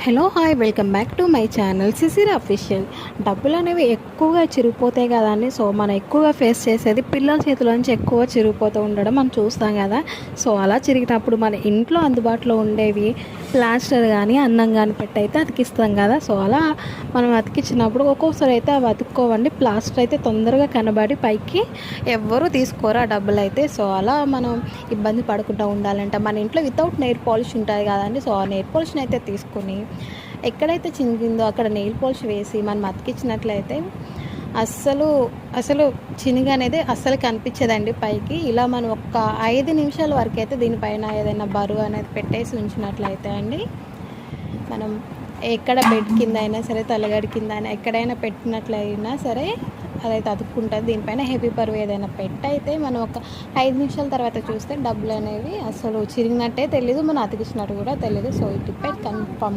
Hello hi welcome back to my channel Sisir official. డబ్బులు అనేవి ఎక్కువగా చిరిగిపోతాయి కదండి. సో మనం ఎక్కువగా ఫేస్ చేసేది పిల్లల చేతిలో నుంచి ఎక్కువ చిరిగిపోతూ ఉండడం మనం చూస్తాం కదా. సో అలా చిరిగినప్పుడు మన ఇంట్లో అందుబాటులో ఉండేవి ప్లాస్టర్ కానీ అన్నం కానీ పెట్టి అయితే అతికిస్తాం కదా. సో అలా మనం అతికించినప్పుడు ఒక్కొక్కసారి అయితే అవి అతుక్కోవండి. ప్లాస్టర్ అయితే తొందరగా కనబడి పైకి ఎవ్వరూ తీసుకోరు ఆ డబ్బులు అయితే. సో అలా మనం ఇబ్బంది పడకుండా ఉండాలంటే మన ఇంట్లో వితౌట్ నెయిల్ పాలిష్ ఉంటుంది కదండి. సో ఆ నెయిల్ పాలిష్ని అయితే తీసుకొని ఎక్కడైతే చినిగిందో అక్కడ నెయిల్ పాలిష్ వేసి మనం అతికించినట్లయితే అస్సలు అసలు చినిగి అనేది అస్సలు కనిపించదండి పైకి. ఇలా మనం ఒక 5 నిమిషాల వరకు అయితే దీనిపైన ఏదైనా బరువు అనేది పెట్టేసి ఉంచినట్లయితే అండి, మనం ఎక్కడ బెడ్ కింద అయినా సరే, తలగడి కింద అయినా ఎక్కడైనా పెట్టినట్లయినా సరే అదైతే అతుక్కుంటుంది. దీనిపైన హెవీ బరువు ఏదైనా పెట్టయితే మనం ఒక 5 నిమిషాల తర్వాత చూస్తే డబ్బులు అనేవి అసలు చిరిగినట్టే తెలీదు, మనం అతికించినట్టు కూడా తెలీదు. సో ఈ టిప్ అయితే కన్ఫర్మ్